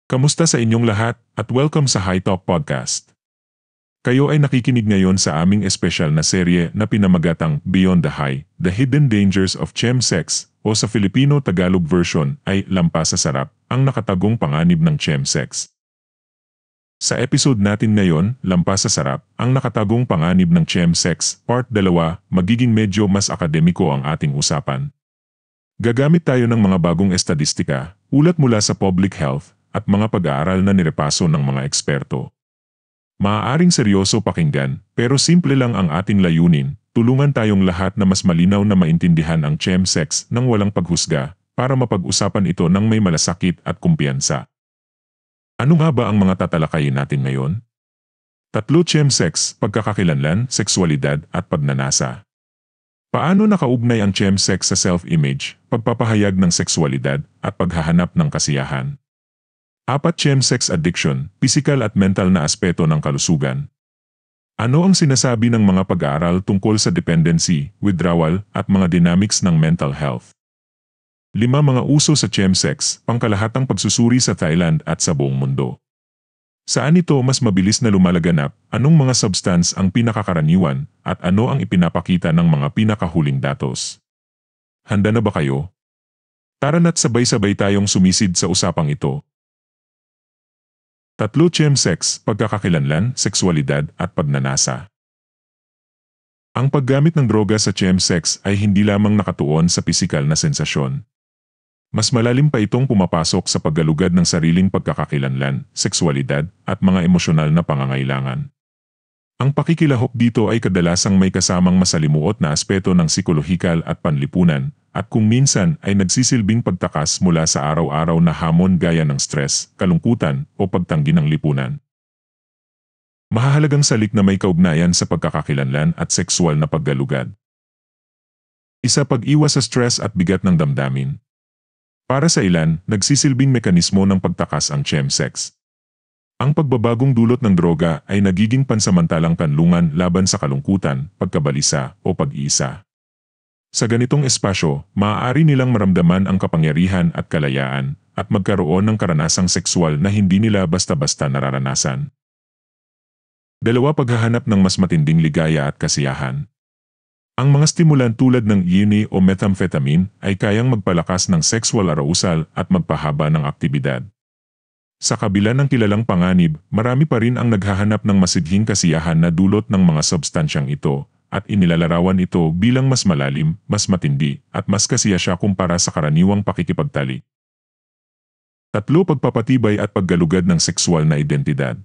Kamusta sa inyong lahat at welcome sa High Talk Podcast. Kayo ay nakikinig ngayon sa aming espesyal na serye na pinamagatang Beyond the High, The Hidden Dangers of Chemsex o sa Filipino-Tagalog version ay Lampas sa Sarap, ang nakatagong panganib ng chemsex. Sa episode natin ngayon, Lampas sa Sarap, ang nakatagong panganib ng chemsex, Part 2, magiging medyo mas akademiko ang ating usapan. Gagamit tayo ng mga bagong estadistika, ulat mula sa public health, at mga pag-aaral na nirepaso ng mga eksperto. Maaaring seryoso pakinggan, pero simple lang ang ating layunin, tulungan tayong lahat na mas malinaw na maintindihan ang chemsex nang walang paghusga, para mapag-usapan ito ng may malasakit at kumpiyansa. Ano nga ba ang mga tatalakayin natin ngayon? 3 chemsex, pagkakakilanlan, sexualidad at pagnanasa. Paano nakaugnay ang chemsex sa self-image, pagpapahayag ng sexualidad at paghahanap ng kasiyahan? 4 chemsex addiction, physical at mental na aspeto ng kalusugan. Ano ang sinasabi ng mga pag-aaral tungkol sa dependency, withdrawal at mga dynamics ng mental health? 5 mga uso sa chemsex, pangkalahatang pagsusuri sa Thailand at sa buong mundo. Saan ito mas mabilis na lumalaganap, anong mga substance ang pinakakaraniwan, at ano ang ipinapakita ng mga pinakahuling datos? Handa na ba kayo? Tara na't sabay-sabay tayong sumisid sa usapang ito. 3 chemsex, pagkakakilanlan, sexualidad at pagnanasa. Ang paggamit ng droga sa chemsex ay hindi lamang nakatuon sa pisikal na sensasyon. Mas malalim pa itong pumapasok sa paggalugad ng sariling pagkakakilanlan, sexualidad at mga emosyonal na pangangailangan. Ang pakikilahok dito ay kadalasang may kasamang masalimuot na aspeto ng psikolohikal at panlipunan, at kung minsan ay nagsisilbing pagtakas mula sa araw-araw na hamon gaya ng stress, kalungkutan o pagtanggi ng lipunan. Mahahalagang salik na may kaugnayan sa pagkakakilanlan at sexual na paggalugad. Pag-iwas sa stress at bigat ng damdamin. Para sa ilan, nagsisilbing mekanismo ng pagtakas ang chemsex. Ang pagbabagong dulot ng droga ay nagiging pansamantalang kanlungan laban sa kalungkutan, pagkabalisa o pag-iisa. Sa ganitong espasyo, maaari nilang maramdaman ang kapangyarihan at kalayaan at magkaroon ng karanasang sexual na hindi nila basta-basta nararanasan. 2 paghahanap ng mas matinding ligaya at kasiyahan. Ang mga stimulan tulad ng yini o methamphetamine ay kayang magpalakas ng sexual arousal at magpahaba ng aktibidad. Sa kabila ng kilalang panganib, marami pa rin ang naghahanap ng masidhing kasiyahan na dulot ng mga substansyang ito, at inilalarawan ito bilang mas malalim, mas matindi, at mas kasiya siya kumpara sa karaniwang pakikipagtalik. 3 pagpapatibay at paggalugad ng sexual na identidad.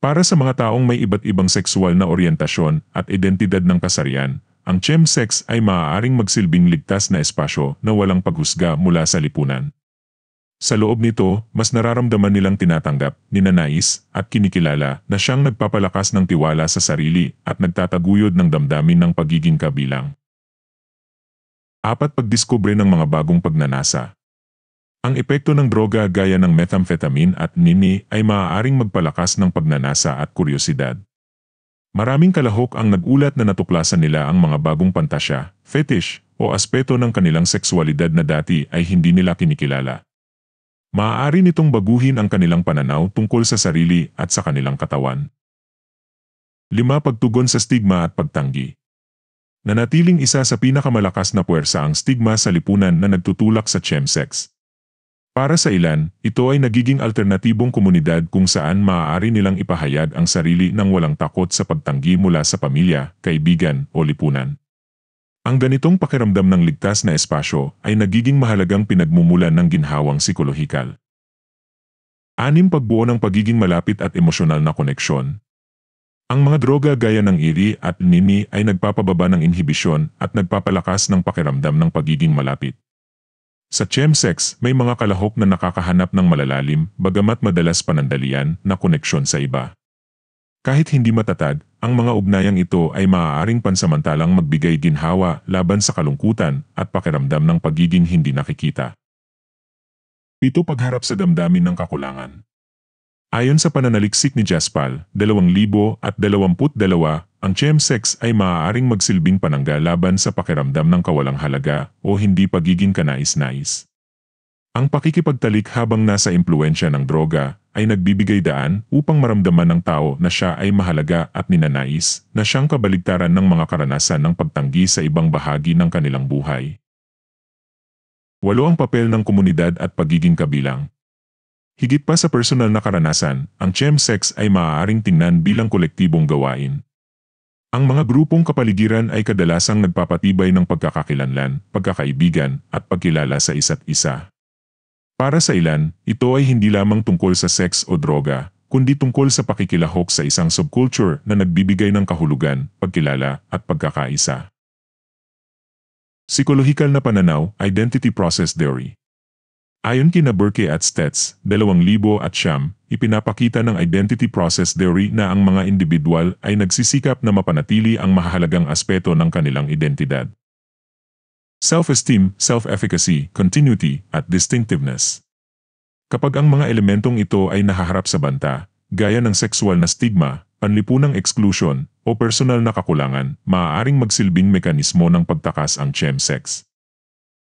Para sa mga taong may iba't ibang sexual na oryentasyon at identidad ng kasarian, ang chemsex ay maaaring magsilbing ligtas na espasyo na walang paghusga mula sa lipunan. Sa loob nito, mas nararamdaman nilang tinatanggap, ninanais, at kinikilala na siyang nagpapalakas ng tiwala sa sarili at nagtataguyod ng damdamin ng pagiging kabilang. 4 pagdiskubre ng mga bagong pagnanasa. Ang epekto ng droga gaya ng methamphetamine at nini ay maaaring magpalakas ng pagnanasa at kuryosidad. Maraming kalahok ang nagulat na natuklasan nila ang mga bagong pantasya, fetish, o aspeto ng kanilang sexualidad na dati ay hindi nila kinikilala. Maaari nitong baguhin ang kanilang pananaw tungkol sa sarili at sa kanilang katawan. 5 pagtugon sa stigma at pagtanggi. Nanatiling isa sa pinakamalakas na puwersa ang stigma sa lipunan na nagtutulak sa chemsex. Para sa ilan, ito ay nagiging alternatibong komunidad kung saan maaari nilang ipahayag ang sarili nang walang takot sa pagtanggi mula sa pamilya, kaibigan o lipunan. Ang ganitong pakiramdam ng ligtas na espasyo ay nagiging mahalagang pinagmumulan ng ginhawang psikolohikal. 6 pagbuo ng pagiging malapit at emosyonal na koneksyon. Ang mga droga gaya ng iri at nini ay nagpapababa ng inhibisyon at nagpapalakas ng pakiramdam ng pagiging malapit. Sa chemsex, may mga kalahok na nakakahanap ng malalalim, bagamat madalas panandalian, na koneksyon sa iba. Kahit hindi matatag, ang mga ugnayang ito ay maaaring pansamantalang magbigay ginhawa laban sa kalungkutan at pakiramdam ng pagiging hindi nakikita. 7 pagharap sa damdamin ng kakulangan. Ayon sa pananaliksik ni Jaspal, 2022, ang chemsex ay maaaring magsilbing panangga laban sa pakiramdam ng kawalang halaga o hindi pagiging kanais-nais. Ang pakikipagtalik habang nasa impluwensya ng droga ay nagbibigay daan upang maramdaman ng tao na siya ay mahalaga at ninanais na siyang kabaligtaran ng mga karanasan ng pagtanggi sa ibang bahagi ng kanilang buhay. 8. Ang papel ng komunidad at pagiging kabilang. Higit pa sa personal na karanasan, ang chemsex ay maaaring tingnan bilang kolektibong gawain. Ang mga grupong kapaligiran ay kadalasang nagpapatibay ng pagkakakilanlan, pagkakaibigan, at pagkilala sa isa't isa. Para sa ilan, ito ay hindi lamang tungkol sa sex o droga, kundi tungkol sa pakikilahok sa isang subculture na nagbibigay ng kahulugan, pagkilala, at pagkakaisa. Psikolohikal na pananaw, Identity Process Theory. Ayon kina Burke at Stetz, 2000 ipinapakita ng Identity Process Theory na ang mga individual ay nagsisikap na mapanatili ang mahalagang aspeto ng kanilang identidad. Self-esteem, self-efficacy, continuity, at distinctiveness. Kapag ang mga elementong ito ay nahaharap sa banta, gaya ng sexual na stigma, panlipunang exclusion, o personal na kakulangan, maaaring magsilbing mekanismo ng pagtakas ang chemsex.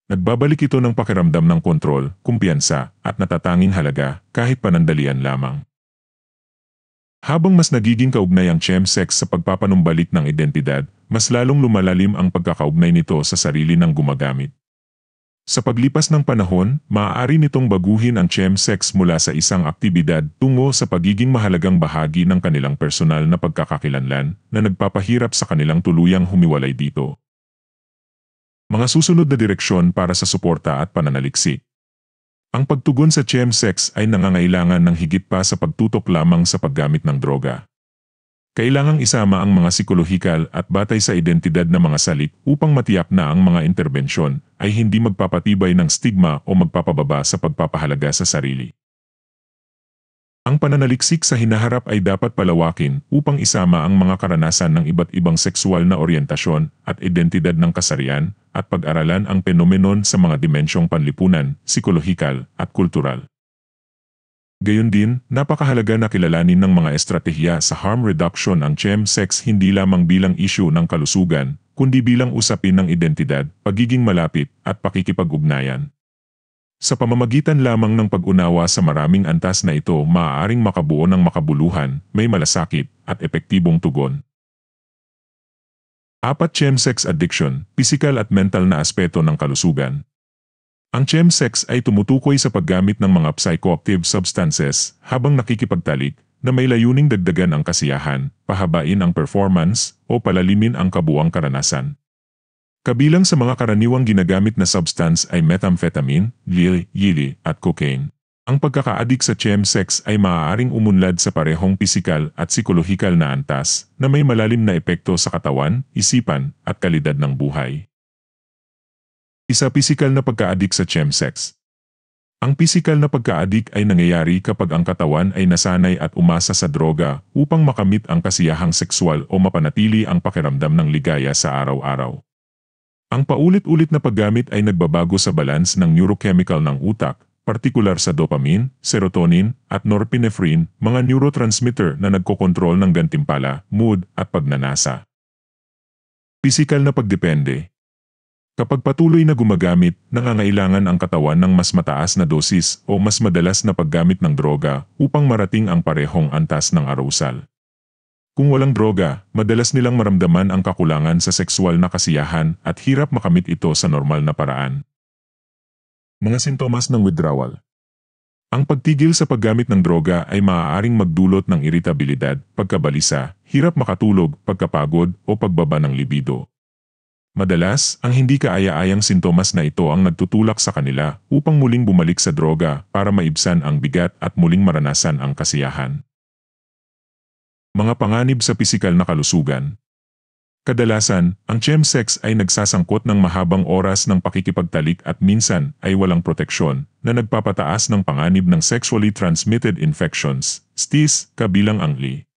Nagbabalik ito ng pakiramdam ng kontrol, kumpiyansa, at natatanging halaga, kahit panandalian lamang. Habang mas nagiging kaugnay ang chemsex sa pagpapanumbalik ng identidad, mas lalong lumalalim ang pagkakaugnay nito sa sarili ng gumagamit. Sa paglipas ng panahon, maaari nitong baguhin ang chemsex mula sa isang aktibidad tungo sa pagiging mahalagang bahagi ng kanilang personal na pagkakakilanlan na nagpapahirap sa kanilang tuluyang humiwalay dito. Mga susunod na direksyon para sa suporta at pananaliksik. Ang pagtugon sa chemsex ay nangangailangan ng higit pa sa pagtutok lamang sa paggamit ng droga. Kailangang isama ang mga psikolohikal at batay sa identidad na mga salik upang matiyak na ang mga interbensyon ay hindi magpapatibay ng stigma o magpapababa sa pagpapahalaga sa sarili. Ang pananaliksik sa hinaharap ay dapat palawakin upang isama ang mga karanasan ng iba't ibang sexual na oryentasyon at identidad ng kasarian at pag-aralan ang penomenon sa mga dimensyong panlipunan, psikolohikal at kultural. Gayon din, napakahalaga na kilalanin ng mga estratehiya sa harm reduction ang chemsex hindi lamang bilang issue ng kalusugan, kundi bilang usapin ng identidad, pagiging malapit, at pakikipag-ugnayan. Sa pamamagitan lamang ng pag-unawa sa maraming antas na ito maaaring makabuo ng makabuluhan, may malasakit, at epektibong tugon. 4. Chemsex addiction, physical at mental na aspeto ng kalusugan. Ang chemsex ay tumutukoy sa paggamit ng mga psychoactive substances habang nakikipagtalik na may layuning dagdagan ang kasiyahan, pahabain ang performance, o palalimin ang kabuuang karanasan. Kabilang sa mga karaniwang ginagamit na substance ay methamphetamine, yili, at cocaine. Ang pagkaka-addict sa chemsex ay maaaring umunlad sa parehong pisikal at psikolohikal na antas na may malalim na epekto sa katawan, isipan, at kalidad ng buhay. Pisikal na pagka-addict sa chemsex. Ang pisikal na pagka-addict ay nangyayari kapag ang katawan ay nasanay at umasa sa droga upang makamit ang kasiyahang sexual o mapanatili ang pakiramdam ng ligaya sa araw-araw. Ang paulit-ulit na paggamit ay nagbabago sa balance ng neurochemical ng utak, partikular sa dopamine, serotonin, at norepinephrine, mga neurotransmitter na nagkokontrol ng gantimpala, mood, at pagnanasa. Pisikal na pagdepende. Kapag patuloy na gumagamit, nangangailangan ang katawan ng mas mataas na dosis o mas madalas na paggamit ng droga upang marating ang parehong antas ng arousal. Kung walang droga, madalas nilang maramdaman ang kakulangan sa sexual na kasiyahan at hirap makamit ito sa normal na paraan. Mga sintomas ng withdrawal. Ang pagtigil sa paggamit ng droga ay maaaring magdulot ng iritabilidad, pagkabalisa, hirap makatulog, pagkapagod, o pagbaba ng libido. Madalas, ang hindi kaaya-ayang sintomas na ito ang nagtutulak sa kanila upang muling bumalik sa droga para maibsan ang bigat at muling maranasan ang kasiyahan. Mga panganib sa pisikal na kalusugan. Kadalasan, ang chemsex ay nagsasangkot ng mahabang oras ng pakikipagtalik at minsan ay walang proteksyon na nagpapataas ng panganib ng sexually transmitted infections, STIs, kabilang ang LI.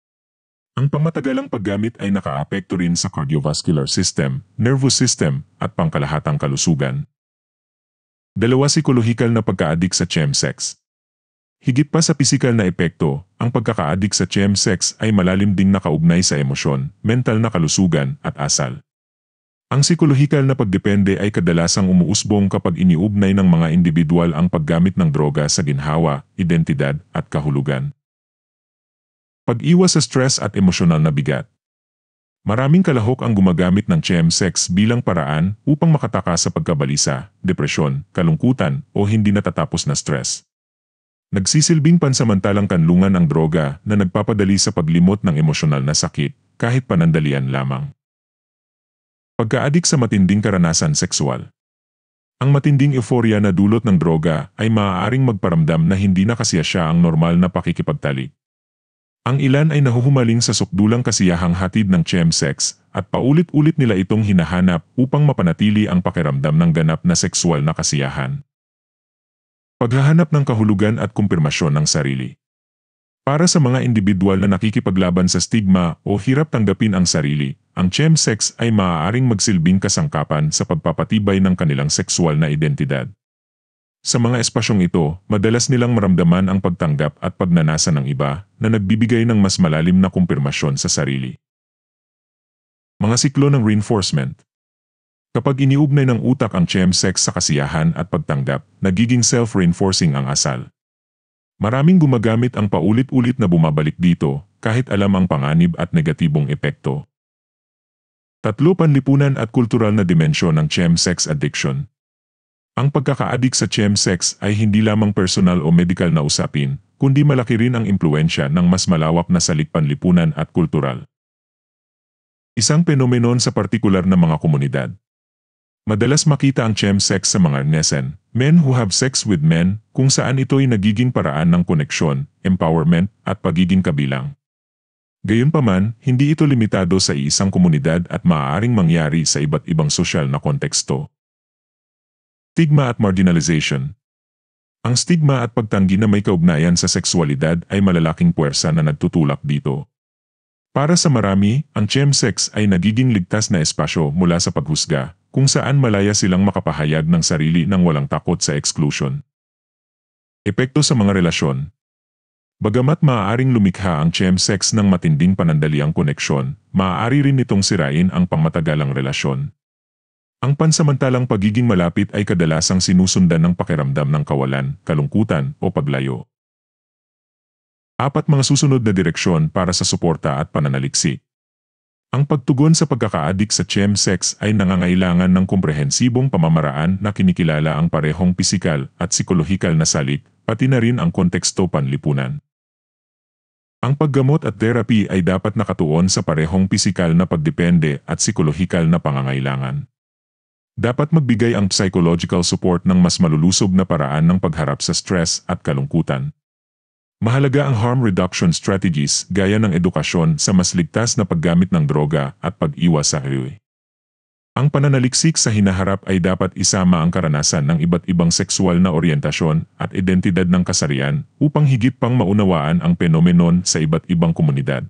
Ang pamatagalang paggamit ay nakaapekto rin sa cardiovascular system, nervous system, at pangkalahatang kalusugan. 2. Psikolohikal na pagka-addict sa chemsex. Higit pa sa pisikal na epekto, ang pagkaka-addict sa chemsex ay malalim ding nakaugnay sa emosyon, mental na kalusugan, at asal. Ang psikolohikal na pagdepende ay kadalasang umuusbong kapag iniugnay ng mga individual ang paggamit ng droga sa ginhawa, identidad, at kahulugan. Pag-iwas sa stress at emosyonal na bigat. Maraming kalahok ang gumagamit ng chemsex bilang paraan upang makatakas sa pagkabalisa, depresyon, kalungkutan, o hindi natatapos na stress. Nagsisilbing pansamantalang kanlungan ang droga na nagpapadali sa paglimot ng emosyonal na sakit, kahit panandalian lamang. Pagka-adik sa matinding karanasan sexual. Ang matinding euforia na dulot ng droga ay maaaring magparamdam na hindi na kasiya siya ang normal na pakikipagtalik. Ang ilan ay nahuhumaling sa sukdulang kasiyahang hatid ng chemsex at paulit-ulit nila itong hinahanap upang mapanatili ang pakiramdam ng ganap na sexual na kasiyahan. Paghahanap ng kahulugan at kumpirmasyon ng sarili. Para sa mga individual na nakikipaglaban sa stigma o hirap tanggapin ang sarili, ang chemsex ay maaaring magsilbing kasangkapan sa pagpapatibay ng kanilang sexual na identidad. Sa mga espasyong ito, madalas nilang maramdaman ang pagtanggap at pagnanasa ng iba na nagbibigay ng mas malalim na kumpirmasyon sa sarili. Mga siklo ng reinforcement. Kapag iniugnay ng utak ang chemsex sa kasiyahan at pagtanggap, nagiging self-reinforcing ang asal. Maraming gumagamit ang paulit-ulit na bumabalik dito, kahit alam ang panganib at negatibong epekto. 3. Panlipunan at kultural na dimensyon ng chemsex addiction. Ang pagkaka-addict sa chemsex ay hindi lamang personal o medical na usapin, kundi malaki rin ang impluensya ng mas malawak na salik panlipunan at kultural. Isang penomenon sa partikular na mga komunidad. Madalas makita ang chemsex sa mga nesen, men who have sex with men, kung saan ito'y nagiging paraan ng koneksyon, empowerment, at pagiging kabilang. Gayunpaman, hindi ito limitado sa isang komunidad at maaaring mangyari sa iba't ibang sosyal na konteksto. Stigma at marginalization. Ang stigma at pagtanggi na may kaugnayan sa sexualidad ay malalaking puwersa na nagtutulak dito. Para sa marami, ang chemsex ay nagiging ligtas na espasyo mula sa paghusga, kung saan malaya silang makapahayag ng sarili nang walang takot sa exclusion. Epekto sa mga relasyon. Bagamat maaaring lumikha ang chemsex ng matinding panandaliang koneksyon, maaari rin itong sirain ang pangmatagalang relasyon. Ang pansamantalang pagiging malapit ay kadalasang sinusundan ng pakiramdam ng kawalan, kalungkutan, o paglayo. 4. Mga susunod na direksyon para sa suporta at pananaliksik. Ang pagtugon sa pagkaka-addict sa chemsex ay nangangailangan ng komprehensibong pamamaraan na kinikilala ang parehong pisikal at psikolohikal na salik, pati na rin ang konteksto panlipunan. Ang paggamot at therapy ay dapat nakatuon sa parehong pisikal na pagdepende at psikolohikal na pangangailangan. Dapat magbigay ang psychological support ng mas malulusob na paraan ng pagharap sa stress at kalungkutan. Mahalaga ang harm reduction strategies gaya ng edukasyon sa mas ligtas na paggamit ng droga at pag-iwas sa hiwi. Ang pananaliksik sa hinaharap ay dapat isama ang karanasan ng iba't ibang sexual na oryentasyon at identidad ng kasarian upang higit pang maunawaan ang penomenon sa iba't ibang komunidad.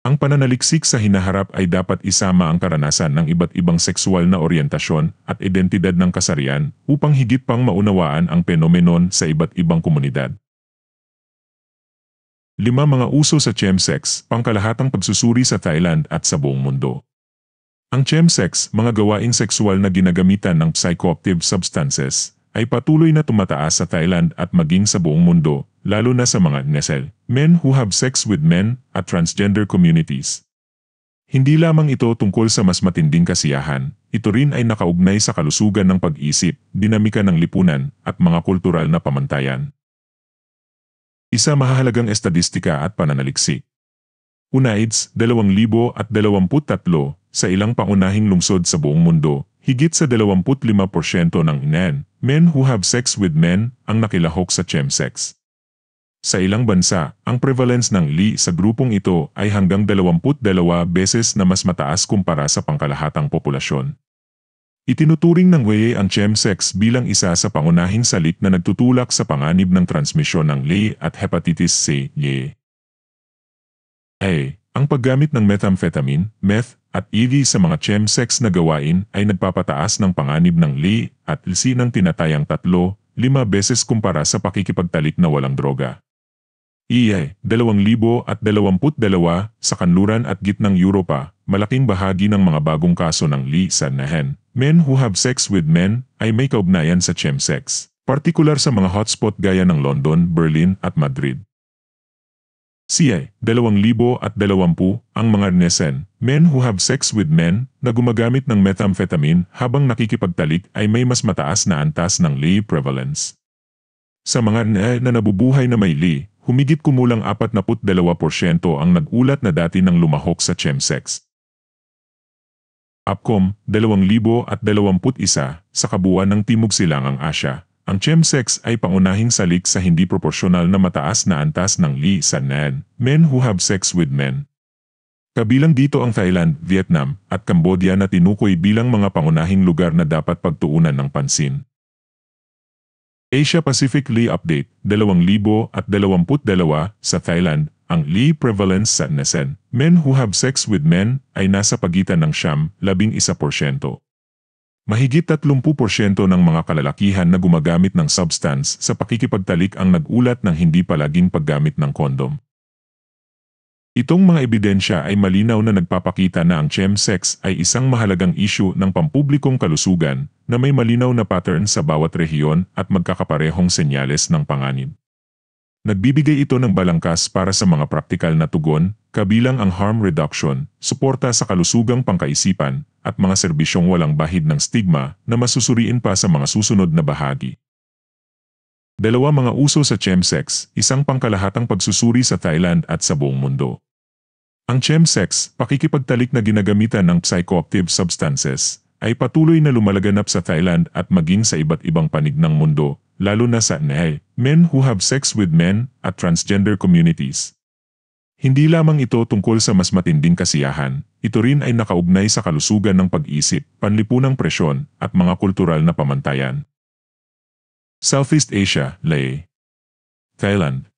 Ang pananaliksik sa hinaharap ay dapat isama ang karanasan ng iba't ibang sexual na oryentasyon at identidad ng kasarian upang higit pang maunawaan ang penomenon sa iba't ibang komunidad. 5. Mga uso sa chemsex, pangkalahatang pagsusuri sa Thailand at sa buong mundo. Ang chemsex, mga gawaing sexual na ginagamitan ng psychoactive substances, ay patuloy na tumataas sa Thailand at maging sa buong mundo, lalo na sa mga nesel, men who have sex with men, at transgender communities. Hindi lamang ito tungkol sa mas matinding kasiyahan, ito rin ay nakaugnay sa kalusugan ng pag-isip, dinamika ng lipunan, at mga kultural na pamantayan. Isa mahahalagang estadistika at pananaliksik. UNAIDS 2023, sa ilang pangunahing lungsod sa buong mundo, higit sa 25% ng men who have sex with men ang nakilahok sa chemsex. Sa ilang bansa, ang prevalence ng LI sa grupong ito ay hanggang 22 beses na mas mataas kumpara sa pangkalahatang populasyon. Itinuturing ng WEA ang chemsex bilang isa sa pangunahing salik na nagtutulak sa panganib ng transmisyon ng LI at hepatitis C. Ang paggamit ng methamphetamine, meth, at EV sa mga chemsex na gawain ay nagpapataas ng panganib ng LI at LC ng tinatayang 3-5 beses kumpara sa pakikipagtalik na walang droga. 2022 sa kanluran at gitnang Europa, malaking bahagi ng mga bagong kaso ng Lee sa Nahen, men who have sex with men, ay may kaugnayan sa chemsex, partikular sa mga hotspot gaya ng London, Berlin at Madrid. CI 2020 ang mga Nesen, men who have sex with men, na gumagamit ng methamphetamine habang nakikipagtalik ay may mas mataas na antas ng Lee prevalence. Sa mga na nabubuhay na may Lee, humigit kumulang 42% ang nag-ulat na dati nang lumahok sa chemsex. APCOM 2021 sa kabuuan ng Timog Silangang Asya. Ang chemsex ay pangunahing salik sa hindi proporsyonal na mataas na antas ng Lee sa Nahen, men who have sex with men. Kabilang dito ang Thailand, Vietnam, at Cambodia na tinukoy bilang mga pangunahing lugar na dapat pagtuunan ng pansin. Asia Pacific Lee Update 2022 sa Thailand, ang Lee prevalence sa Nesen, men who have sex with men, ay nasa pagitan ng 11%. Mahigit 30% ng mga kalalakihan na gumagamit ng substance sa pakikipagtalik ang nag-ulat ng hindi palaging paggamit ng kondom. Itong mga ebidensya ay malinaw na nagpapakita na ang chemsex ay isang mahalagang issue ng pampublikong kalusugan na may malinaw na pattern sa bawat rehiyon at magkakaparehong senyales ng panganib. Nagbibigay ito ng balangkas para sa mga praktikal na tugon, kabilang ang harm reduction, suporta sa kalusugang pangkaisipan, at mga serbisyong walang bahid ng stigma na masusuriin pa sa mga susunod na bahagi. Dalawa mga uso sa chemsex, isang pangkalahatang pagsusuri sa Thailand at sa buong mundo. Ang chemsex, pakikipagtalik na ginagamitan ng psychoactive substances, ay patuloy na lumalaganap sa Thailand at maging sa iba't ibang panig ng mundo, lalo na sa Nahen, men who have sex with men, at transgender communities. Hindi lamang ito tungkol sa mas matinding kasiyahan, ito rin ay nakaugnay sa kalusugan ng pag-isip, panlipunang presyon, at mga kultural na pamantayan. Southeast Asia, Lae. Thailand.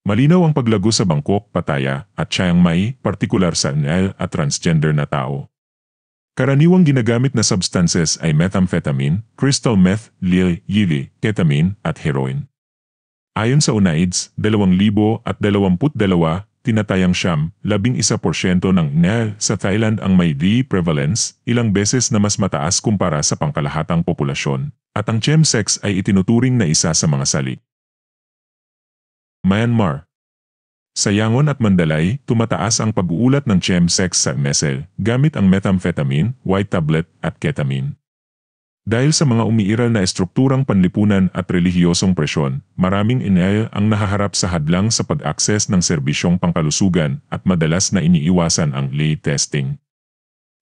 Malinaw ang paglago sa Bangkok, Pattaya, at Chiang Mai, partikular sa Nahen at transgender na tao. Karaniwang ginagamit na substances ay methamphetamine, crystal meth, yili, ketamine, at heroin. Ayon sa UNAIDS, 2022, tinatayang 11% ng Nahen sa Thailand ang may Lee prevalence, ilang beses na mas mataas kumpara sa pangkalahatang populasyon, at ang chemsex ay itinuturing na isa sa mga salik. Myanmar. Sa Yangon at Mandalay, tumataas ang pag-uulat ng chemsex sa MESEL gamit ang methamphetamine, white tablet, at ketamine. Dahil sa mga umiiral na estrukturang panlipunan at relihiyosong presyon, maraming Nahen ang nahaharap sa hadlang sa pag-akses ng serbisyong pangkalusugan at madalas na iniiwasan ang Lee testing.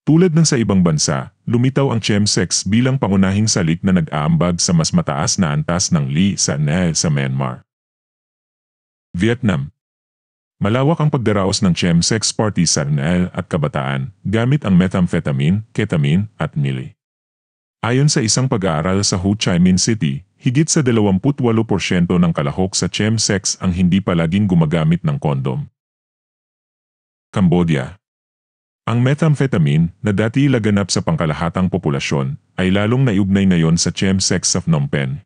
Tulad ng sa ibang bansa, lumitaw ang chemsex bilang pangunahing salik na nag-aambag sa mas mataas na antas ng Lee sa Nahen sa Myanmar. Vietnam. Malawak ang pagdaraos ng chemsex party sa Nahen at kabataan gamit ang methamphetamine, ketamine, at nili. Ayon sa isang pag-aaral sa Ho Chi Minh City, higit sa 28% ng kalahok sa chemsex ang hindi palaging gumagamit ng kondom. Cambodia. Ang methamphetamine, na dati laganap sa pangkalahatang populasyon, ay lalong naiugnay ngayon sa chemsex sa Phnom Penh.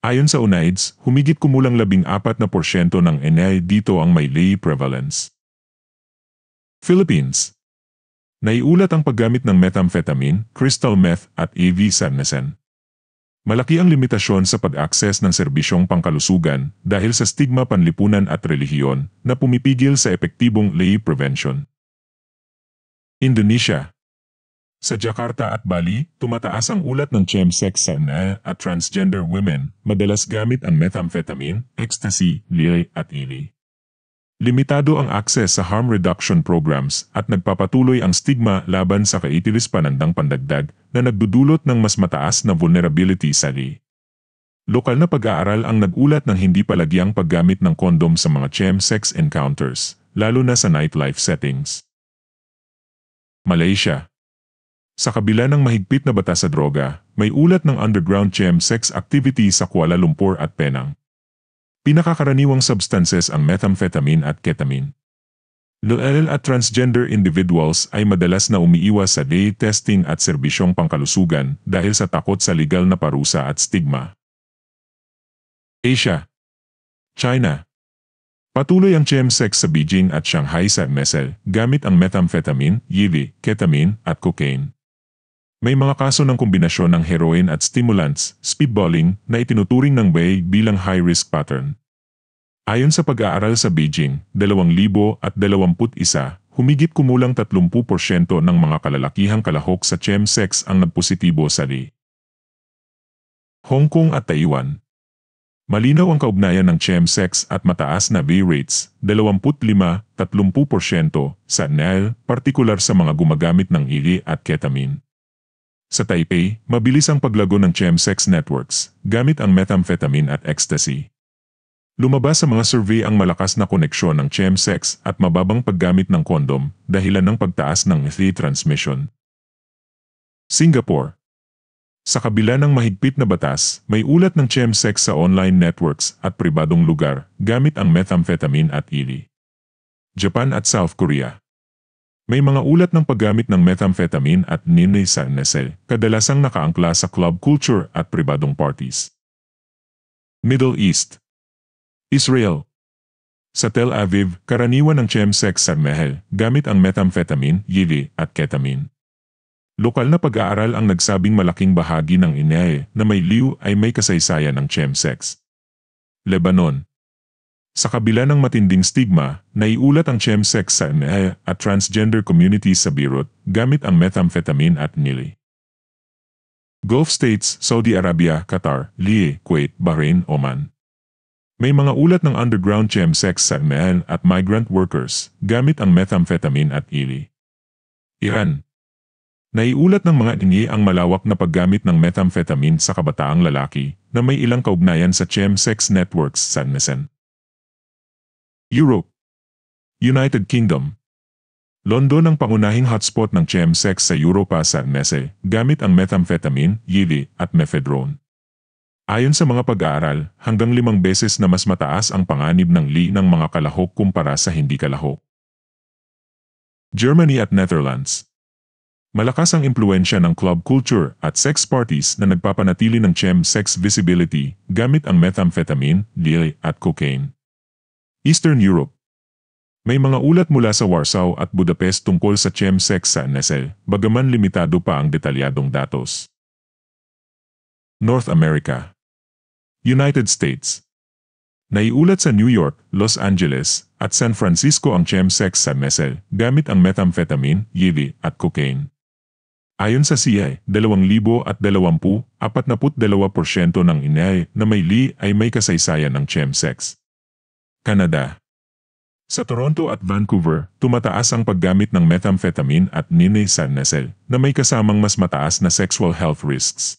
Ayon sa UNAIDS, humigit kumulang 14% ng Nahen dito ang may Lee prevalence. Philippines. Naiulat ang paggamit ng methamphetamine, crystal meth, at AV sa Nesen. Malaki ang limitasyon sa pag-akses ng serbisyong pangkalusugan dahil sa stigma panlipunan at relihiyon na pumipigil sa epektibong Lee prevention. Indonesia. Sa Jakarta at Bali, tumataas ang ulat ng chemsex sa Nahen at transgender women, madalas gamit ang methamphetamine, ecstasy, lili at ili. Limitado ang akses sa harm reduction programs at nagpapatuloy ang stigma laban sa kaitilis panandang pandagdag na nagdudulot ng mas mataas na vulnerability sa Lee. Lokal na pag-aaral ang nag-ulat ng hindi palagyang paggamit ng kondom sa mga chemsex encounters, lalo na sa nightlife settings. Malaysia. Sa kabila ng mahigpit na batas sa droga, may ulat ng underground chemsex activity sa Kuala Lumpur at Penang. Pinakakaraniwang substances ang methamphetamine at ketamine. Nahen at transgender individuals ay madalas na umiiwas sa Lee testing at serbisyong pangkalusugan dahil sa takot sa legal na parusa at stigma. Asia. China. Patuloy ang chemsex sa Beijing at Shanghai sa NSL gamit ang methamphetamine, yivi, ketamine at cocaine. May mga kaso ng kombinasyon ng heroin at stimulants, speedballing, na itinuturing ng BEI bilang high-risk pattern. Ayon sa pag-aaral sa Beijing, 2021, humigit kumulang 30% ng mga kalalakihang kalahok sa chemsex ang nagpositibo sa li. Hong Kong at Taiwan. Malinaw ang kaugnayan ng chemsex at mataas na V-rates, 25-30% sa NL, partikular sa mga gumagamit ng ili at ketamine. Sa Taipei, mabilis ang paglago ng chemsex networks, gamit ang methamphetamine at ecstasy. Lumabas sa mga survey ang malakas na koneksyon ng chemsex at mababang paggamit ng kondom, dahilan ng pagtaas ng STI transmission. Singapore. Sa kabila ng mahigpit na batas, may ulat ng chemsex sa online networks at pribadong lugar gamit ang methamphetamine at ili. Japan at South Korea. May mga ulat ng paggamit ng methamphetamine at nini sa NSL, kadalasang nakaangkla sa club culture at pribadong parties. Middle East. Israel. Sa Tel Aviv, karaniwan ng chemsex sa mehel gamit ang methamphetamine, ili at ketamine. Lokal na pag-aaral ang nagsabing malaking bahagi ng INEA na may liw ay may kasaysayan ng chemsex. Lebanon. Sa kabila ng matinding stigma, naiulat ang chemsex sa INEA at transgender communities sa Beirut gamit ang methamphetamine at nili. Gulf States, Saudi Arabia, Qatar, Liye, Kuwait, Bahrain, Oman. May mga ulat ng underground chemsex sa INEA at migrant workers gamit ang methamphetamine at ili. Iran. Naiulat ng mga ini ang malawak na paggamit ng methamphetamine sa kabataang lalaki na may ilang kaugnayan sa chemsex networks sa NSN. Europe. United Kingdom. London ang pangunahing hotspot ng chemsex sa Europa sa NSE gamit ang methamphetamine, ili at methadone. Ayon sa mga pag-aaral, hanggang 5 beses na mas mataas ang panganib ng li ng mga kalahok kumpara sa hindi kalahok. Germany at Netherlands. Malakas ang impluensya ng club culture at sex parties na nagpapanatili ng chemsex visibility gamit ang methamphetamine, li at cocaine. Eastern Europe. May mga ulat mula sa Warsaw at Budapest tungkol sa chemsex sa NSL, bagaman limitado pa ang detalyadong datos. North America. United States. Naiulat sa New York, Los Angeles, at San Francisco ang chemsex sa NSL gamit ang methamphetamine, ili at cocaine. Ayon sa CIA, 2020, 42% ng inay na may li ay may kasaysayan ng chemsex. Canada. Sa Toronto at Vancouver, tumataas ang paggamit ng methamphetamine at nini sa NSL na may kasamang mas mataas na sexual health risks.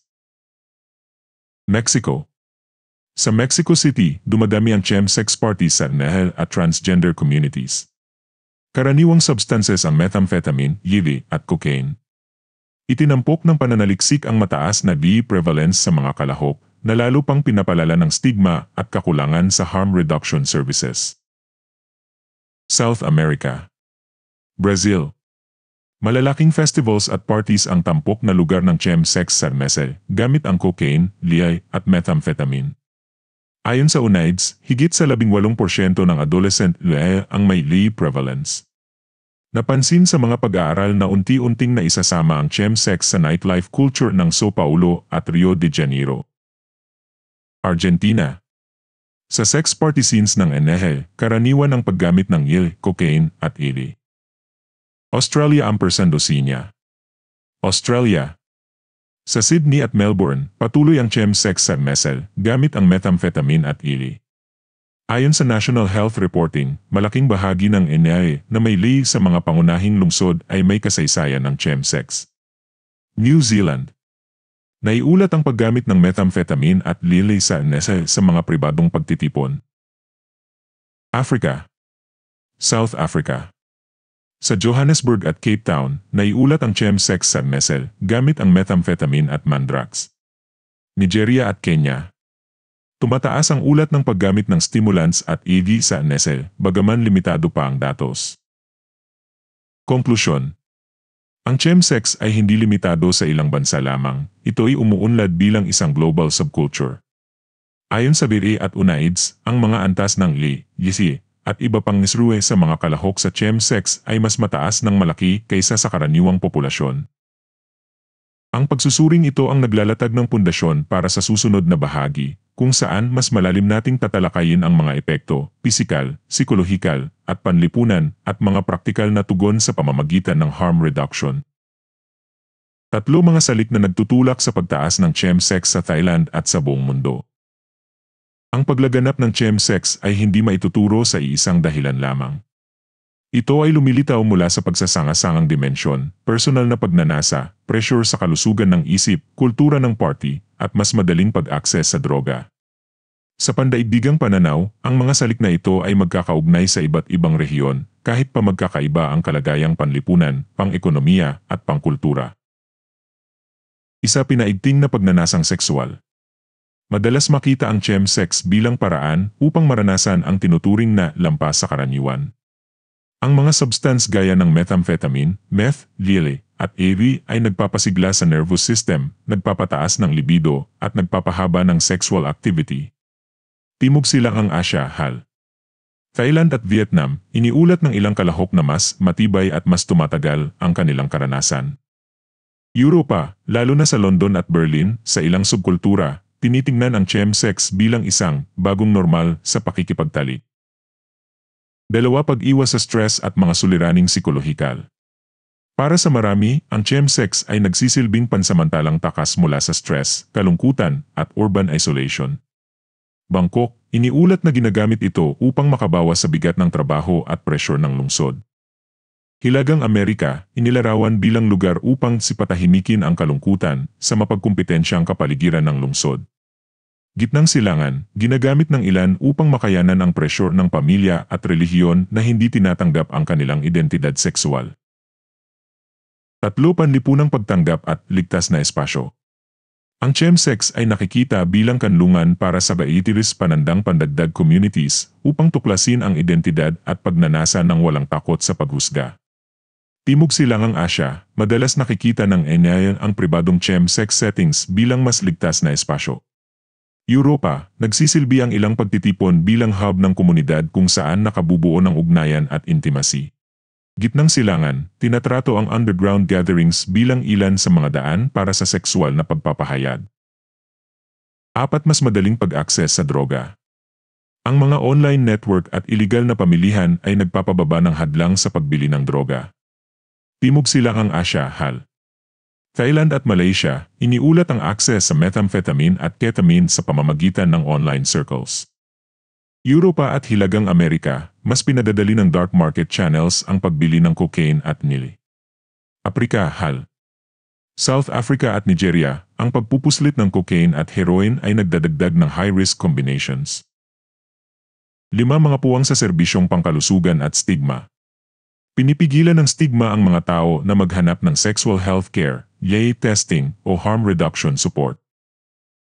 Mexico. Sa Mexico City, dumadami ang chemsex parties sa NSL at transgender communities. Karaniwang substances ang methamphetamine, ili at cocaine. Itinampok ng pananaliksik ang mataas na V prevalence sa mga kalahok na lalo pang pinapalala ng stigma at kakulangan sa harm reduction services. South America. Brazil. Malalaking festivals at parties ang tampok na lugar ng chemsex sa NSL gamit ang cocaine, li at methamphetamine. Ayon sa UNAIDS, higit sa 18% ng adolescent li ang may li prevalence. Napansin sa mga pag-aaral na unti-unting naisasama ang chemsex sa nightlife culture ng São Paulo at Rio de Janeiro. Argentina. Sa sex party scenes ng NSL, karaniwan ang paggamit ng il, cocaine at ili. Australia & Oceania. Australia. Sa Sydney at Melbourne, patuloy ang chemsex sa NSL gamit ang methamphetamine at ili. Ayon sa National Health Reporting, malaking bahagi ng NIA na may li sa mga pangunahing lungsod ay may kasaysayan ng chemsex. New Zealand. Naiulat ang paggamit ng methamphetamine at lili sa NSL sa mga pribadong pagtitipon. Africa. South Africa. Sa Johannesburg at Cape Town, naiulat ang chemsex sa NSL gamit ang methamphetamine at mandrax. Nigeria at Kenya. Tumataas ang ulat ng paggamit ng stimulants at ED sa NSL, bagaman limitado pa ang datos. Konklusyon. Ang chemsex ay hindi limitado sa ilang bansa lamang, ito ay umuunlad bilang isang global subculture. Ayon sa BIRI at UNAIDS, ang mga antas ng li, yisi, at iba pang nisruwe sa mga kalahok sa chemsex ay mas mataas ng malaki kaysa sa karaniwang populasyon. Ang pagsusuring ito ang naglalatag ng pundasyon para sa susunod na bahagi, kung saan mas malalim nating tatalakayin ang mga epekto, pisikal, psikolohikal, at panlipunan at mga praktikal na tugon sa pamamagitan ng harm reduction. Tatlo mga salik na nagtutulak sa pagtaas ng chemsex sa Thailand at sa buong mundo. Ang paglaganap ng chemsex ay hindi maituturo sa iisang dahilan lamang. Ito ay lumilitaw mula sa pagsasangasangang dimensyon, personal na pagnanasa, pressure sa kalusugan ng isip, kultura ng party, at mas madaling pag-akses sa droga. Sa pandaigdigang pananaw, ang mga salik na ito ay magkakaugnay sa iba't ibang rehiyon, kahit pa magkakaiba ang kalagayang panlipunan, pang-ekonomiya, at pangkultura. Isa, pinaigting na pagnanasang sexual. Madalas makita ang chemsex bilang paraan upang maranasan ang tinuturing na lampas sa karaniwan. Ang mga substance gaya ng methamphetamine, meth, lili, at AV ay nagpapasigla sa nervous system, nagpapataas ng libido, at nagpapahaba ng sexual activity. Timog Silangang Asya, HAL. Thailand at Vietnam, iniulat ng ilang kalahok na mas matibay at mas tumatagal ang kanilang karanasan. Europa, lalo na sa London at Berlin, sa ilang subkultura, tinitingnan ang chemsex bilang isang bagong normal sa pakikipagtalik. 2. Pag-iwas sa stress at mga suliraning psikolohikal. Para sa marami, ang chemsex ay nagsisilbing pansamantalang takas mula sa stress, kalungkutan, at urban isolation. Bangkok, iniulat na ginagamit ito upang makabawas sa bigat ng trabaho at pressure ng lungsod. Hilagang Amerika, inilarawan bilang lugar upang sipatahimikin ang kalungkutan sa mapagkumpetensyang kapaligiran ng lungsod. Gitnang Silangan, ginagamit ng ilan upang makayanan ang pressure ng pamilya at relihiyon na hindi tinatanggap ang kanilang identidad sexual. 3. Panlipunang pagtanggap at ligtas na espasyo. Ang chemsex ay nakikita bilang kanlungan para sa baitiris panandang pandagdag communities upang tuklasin ang identidad at pagnanasa ng walang takot sa paghusga. Timog Silangang Asya, madalas nakikita ng NIA ang pribadong chemsex settings bilang mas ligtas na espasyo. Europa, nagsisilbi ang ilang pagtitipon bilang hub ng komunidad kung saan nakabubuo ng ugnayan at intimacy. Gitnang Silangan, tinatrato ang underground gatherings bilang ilan sa mga daan para sa sexual na pagpapahayag. 4. Mas madaling pag-akses sa droga. Ang mga online network at iligal na pamilihan ay nagpapababa ng hadlang sa pagbili ng droga. Timog Silangang Asya, HAL. Thailand at Malaysia, iniulat ang akses sa methamphetamine at ketamine sa pamamagitan ng online circles. Europa at Hilagang Amerika, mas pinadadali ng dark market channels ang pagbili ng cocaine at nili. Aprika, HAL. South Africa at Nigeria, ang pagpupuslit ng cocaine at heroin ay nagdadagdag ng high-risk combinations. 5. Mga puwang sa serbisyong pangkalusugan at stigma. Pinipigilan ng stigma ang mga tao na maghanap ng sexual health care, YA testing o harm reduction support.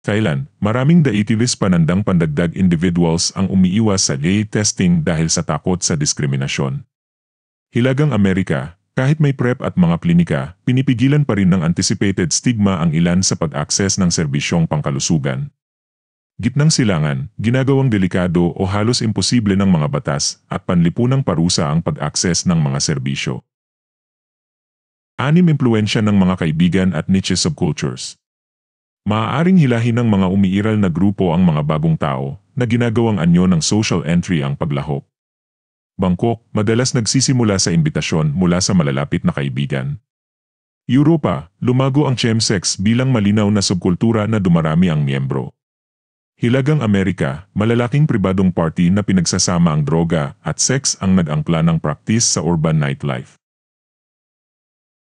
Thailand, maraming daitilis panandang pandagdag individuals ang umiiwas sa YA testing dahil sa takot sa diskriminasyon. Hilagang Amerika, kahit may PrEP at mga klinika, pinipigilan pa rin ng anticipated stigma ang ilan sa pag-akses ng serbisyong pangkalusugan. Gitnang Silangan, ginagawang delikado o halos imposible ng mga batas at panlipunang parusa ang pag-akses ng mga serbisyo. 6. Impluwensya ng mga kaibigan at niche subcultures. Maaaring hilahin ng mga umiiral na grupo ang mga bagong tao na ginagawang anyo ng social entry ang paglahok. Bangkok, madalas nagsisimula sa imbitasyon mula sa malalapit na kaibigan. Europa, lumago ang chemsex bilang malinaw na subkultura na dumarami ang miyembro. Hilagang Amerika, malalaking pribadong party na pinagsasama ang droga at sex ang nag-angkla ng practice sa urban nightlife.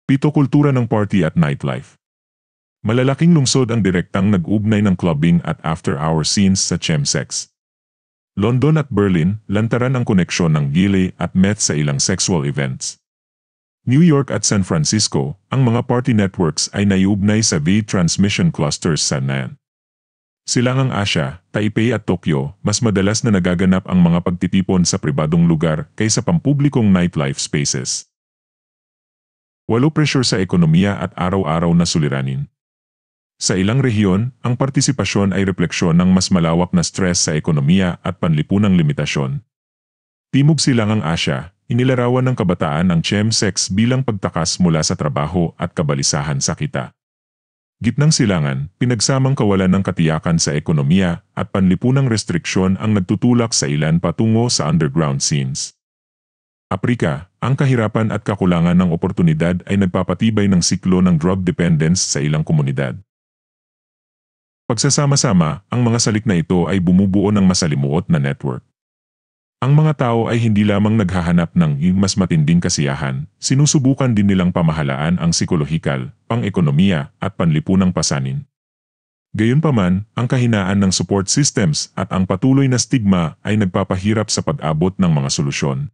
7. Kultura ng party at nightlife. Malalaking lungsod ang direktang nag-ugnay ng clubbing at after-hour scenes sa chemsex. London at Berlin, lantaran ang koneksyon ng gili at meth sa ilang sexual events. New York at San Francisco, ang mga party networks ay naiugnay sa V-transmission clusters sa NAN. Silangang Asya, Taipei at Tokyo, mas madalas na nagaganap ang mga pagtitipon sa pribadong lugar kaysa pampublikong nightlife spaces. 8. Pressure sa ekonomiya at araw-araw na suliranin. Sa ilang rehiyon, ang partisipasyon ay refleksyon ng mas malawak na stress sa ekonomiya at panlipunang limitasyon. Timog Silangang Asya, inilarawan ng kabataan ang chemsex bilang pagtakas mula sa trabaho at kabalisahan sa kita. Gitnang silangan, pinagsamang kawalan ng katiyakan sa ekonomiya at panlipunang restriksyon ang nagtutulak sa ilan patungo sa underground scenes. Aprika, ang kahirapan at kakulangan ng oportunidad ay nagpapatibay ng siklo ng drug dependence sa ilang komunidad. Pagsasama-sama, ang mga salik na ito ay bumubuo ng masalimuot na network. Ang mga tao ay hindi lamang naghahanap ng mas matinding kasiyahan, sinusubukan din nilang pamahalaan ang psikolohikal, pang-ekonomiya at panlipunang pasanin. Gayunpaman, ang kahinaan ng support systems at ang patuloy na stigma ay nagpapahirap sa pag-abot ng mga solusyon.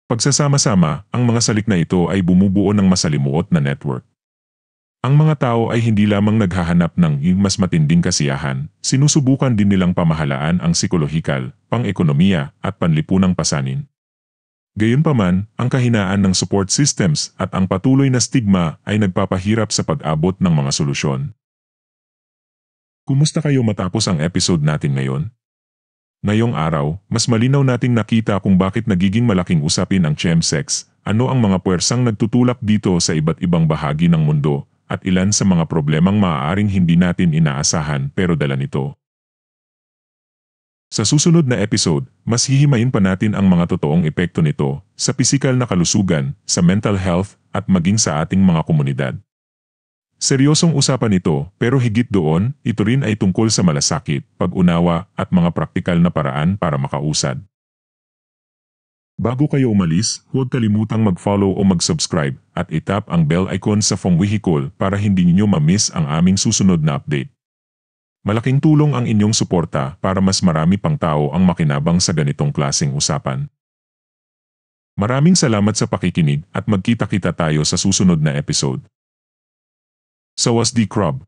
Pagsasama-sama, ang mga salik na ito ay bumubuo ng masalimuot na network. Ang mga tao ay hindi lamang naghahanap ng mas matinding kasiyahan, sinusubukan din nilang pamahalaan ang psikolohikal, pang-ekonomiya at panlipunang pasanin. Gayunpaman, ang kahinaan ng support systems at ang patuloy na stigma ay nagpapahirap sa pag-abot ng mga solusyon. Kumusta kayo matapos ang episode natin ngayon? Ngayong araw, mas malinaw nating nakita kung bakit nagiging malaking usapin ang chemsex, ano ang mga puwersang nagtutulak dito sa iba't ibang bahagi ng mundo, at ilan sa mga problemang maaaring hindi natin inaasahan pero dala nito. Sa susunod na episode, mas hihimayin pa natin ang mga totoong epekto nito sa pisikal na kalusugan, sa mental health, at maging sa ating mga komunidad. Seryosong usapan ito, pero higit doon, ito rin ay tungkol sa malasakit, pag-unawa, at mga praktikal na paraan para makausad. Bago kayo umalis, huwag kalimutang mag-follow o mag-subscribe at itap ang bell icon sa Fong Wehicol para hindi ninyo ma-miss ang aming susunod na update. Malaking tulong ang inyong suporta para mas marami pang tao ang makinabang sa ganitong klaseng usapan. Maraming salamat sa pakikinig at magkita-kita tayo sa susunod na episode. Sawas di Crab.